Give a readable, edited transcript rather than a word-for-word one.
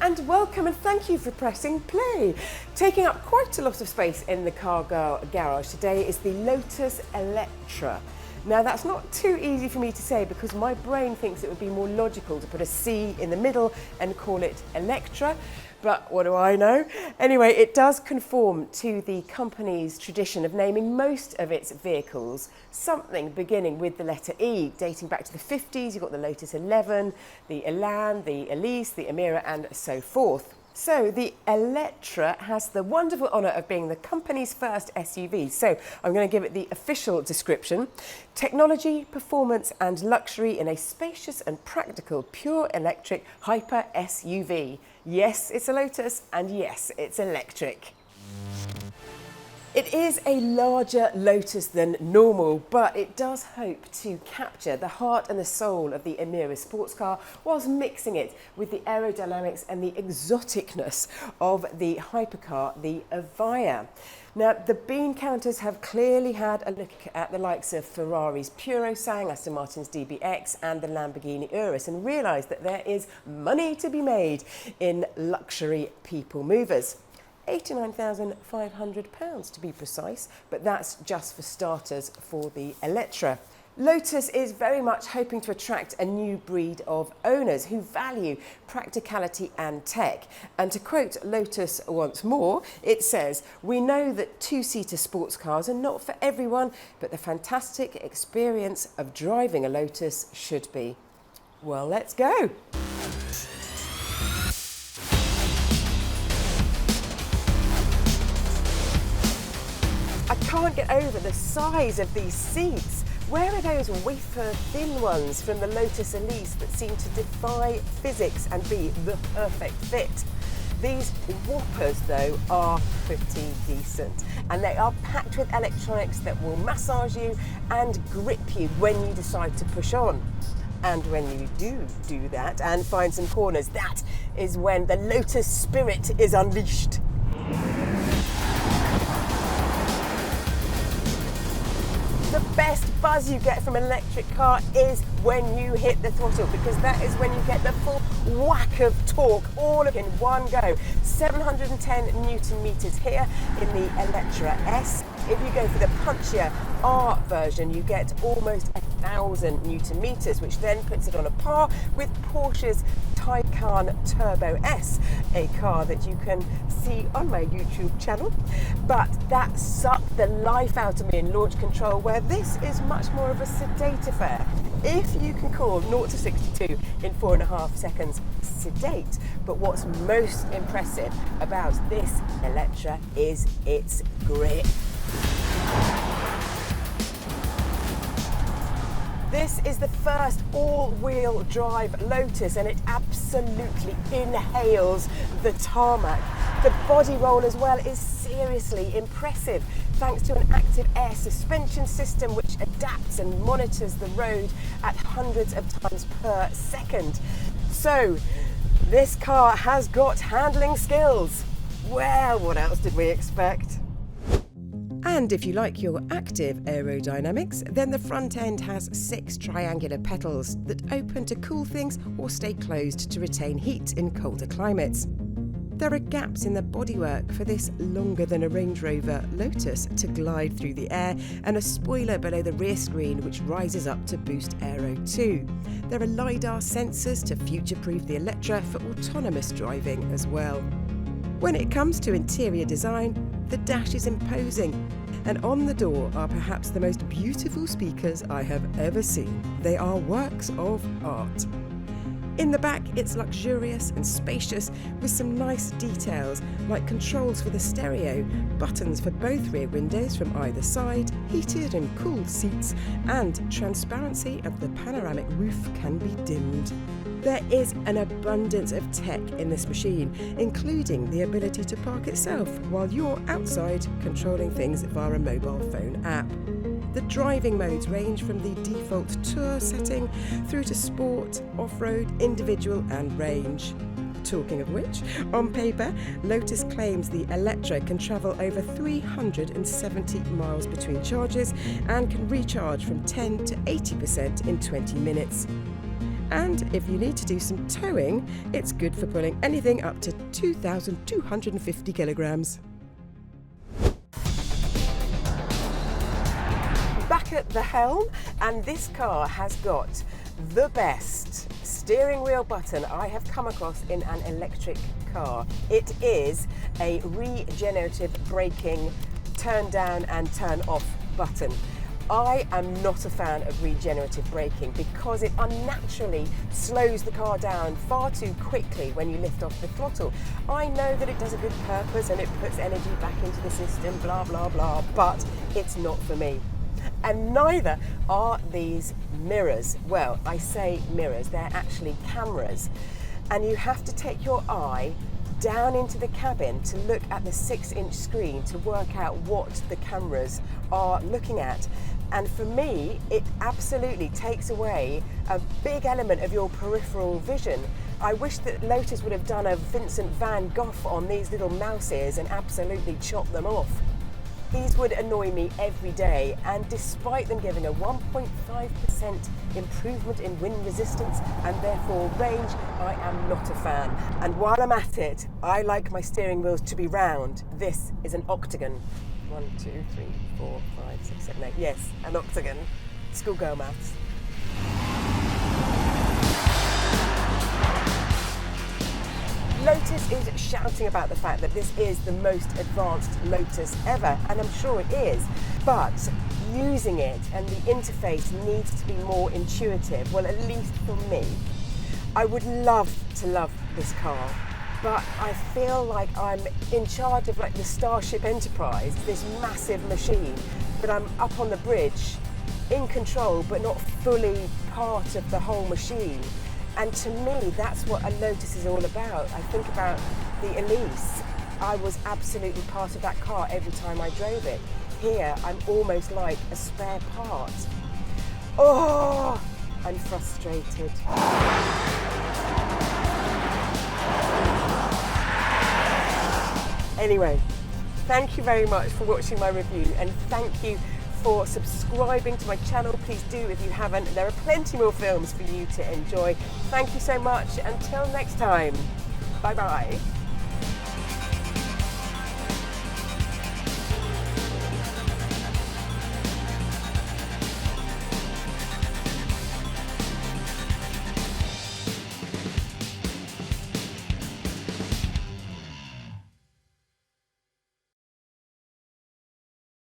And welcome and thank you for pressing play. Taking up quite a lot of space in the car garage today is the Lotus Eletre. Now that's not too easy for me to say because my brain thinks it would be more logical to put a C in the middle and call it Electra, but what do I know? Anyway, it does conform to the company's tradition of naming most of its vehicles something beginning with the letter E, dating back to the 50s. You've got the Lotus 11, the Elan, the Elise, the Emira and so forth. So the Eletre has the wonderful honour of being the company's first SUV. So I'm going to give it the official description. Technology, performance and luxury in a spacious and practical pure electric hyper SUV. Yes, it's a Lotus and yes, it's electric. It is a larger Lotus than normal, but it does hope to capture the heart and the soul of the Emira sports car whilst mixing it with the aerodynamics and the exoticness of the hypercar, the Avaya. Now, the bean counters have clearly had a look at the likes of Ferrari's Purosangue, Aston Martin's DBX and the Lamborghini Urus and realised that there is money to be made in luxury people movers. £89,500 to be precise, but that's just for starters for the Eletre. Lotus is very much hoping to attract a new breed of owners who value practicality and tech. And to quote Lotus once more, it says, "We know that two-seater sports cars are not for everyone, but the fantastic experience of driving a Lotus should be." Well, let's go. I can't get over the size of these seats. Where are those wafer-thin ones from the Lotus Elise that seem to defy physics and be the perfect fit? These whoppers, though, are pretty decent. And they are packed with electronics that will massage you and grip you when you decide to push on. And when you do that and find some corners, that is when the Lotus spirit is unleashed. The best buzz you get from an electric car is when you hit the throttle, because that is when you get the full whack of torque all in one go. 710 Newton meters here in the Eletre S. If you go for the punchier R version, you get almost 1,000 Newton meters, which then puts it on a par with Porsche's Taycan Turbo S, a car that you can see on my YouTube channel. But that sucked the life out of me in launch control, where this is much more of a sedate affair. If you can call 0 to 62 in 4.5 seconds sedate, but what's most impressive about this Eletre is its grip. This is the first all-wheel drive Lotus and it absolutely inhales the tarmac. The body roll as well is seriously impressive thanks to an active air suspension system which adapts and monitors the road at hundreds of times per second. So this car has got handling skills. Well, what else did we expect? And if you like your active aerodynamics, then the front end has 6 triangular petals that open to cool things or stay closed to retain heat in colder climates. There are gaps in the bodywork for this longer than a Range Rover Lotus to glide through the air, and a spoiler below the rear screen which rises up to boost aero too. There are LiDAR sensors to future-proof the Eletre for autonomous driving as well. When it comes to interior design, the dash is imposing, and on the door are perhaps the most beautiful speakers I have ever seen. They are works of art. In the back, it's luxurious and spacious with some nice details like controls for the stereo, buttons for both rear windows from either side, heated and cooled seats, and transparency of the panoramic roof can be dimmed. There is an abundance of tech in this machine, including the ability to park itself while you're outside controlling things via a mobile phone app. The driving modes range from the default Tour setting through to Sport, Off-Road, Individual and Range. Talking of which, on paper, Lotus claims the Eletre can travel over 370 miles between charges and can recharge from 10 to 80% in 20 minutes. And if you need to do some towing, it's good for pulling anything up to 2,250 kilograms. Back at the helm, and this car has got the best steering wheel button I have come across in an electric car. It is a regenerative braking turn down and turn off button. I am not a fan of regenerative braking because it unnaturally slows the car down far too quickly when you lift off the throttle. I know that it does a good purpose and it puts energy back into the system, blah, blah, blah, but it's not for me. And neither are these mirrors. Well, I say mirrors, they're actually cameras. And you have to take your eye down into the cabin to look at the 6-inch screen to work out what the cameras are looking at. And for me, it absolutely takes away a big element of your peripheral vision. I wish that Lotus would have done a Vincent van Gogh on these little mouse ears and absolutely chopped them off. These would annoy me every day, and despite them giving a 1.5% improvement in wind resistance and therefore range, I am not a fan. And while I'm at it, I like my steering wheels to be round. This is an octagon. 1, 2, 3, 4, 5, 6, 7, 8. Yes, an octagon. Schoolgirl maths. Lotus is shouting about the fact that this is the most advanced Lotus ever, and I'm sure it is, but using it and the interface needs to be more intuitive, well, at least for me. I would love to love this car, but I feel like I'm in charge of like the Starship Enterprise, this massive machine, but I'm up on the bridge, in control, but not fully part of the whole machine. And to me, that's what a Lotus is all about. I think about the Elise. I was absolutely part of that car every time I drove it. Here, I'm almost like a spare part. Oh, I'm frustrated. Anyway, thank you very much for watching my review, and thank you for subscribing to my channel. Please do if you haven't. There are plenty more films for you to enjoy. Thank you so much. Until next time, bye bye.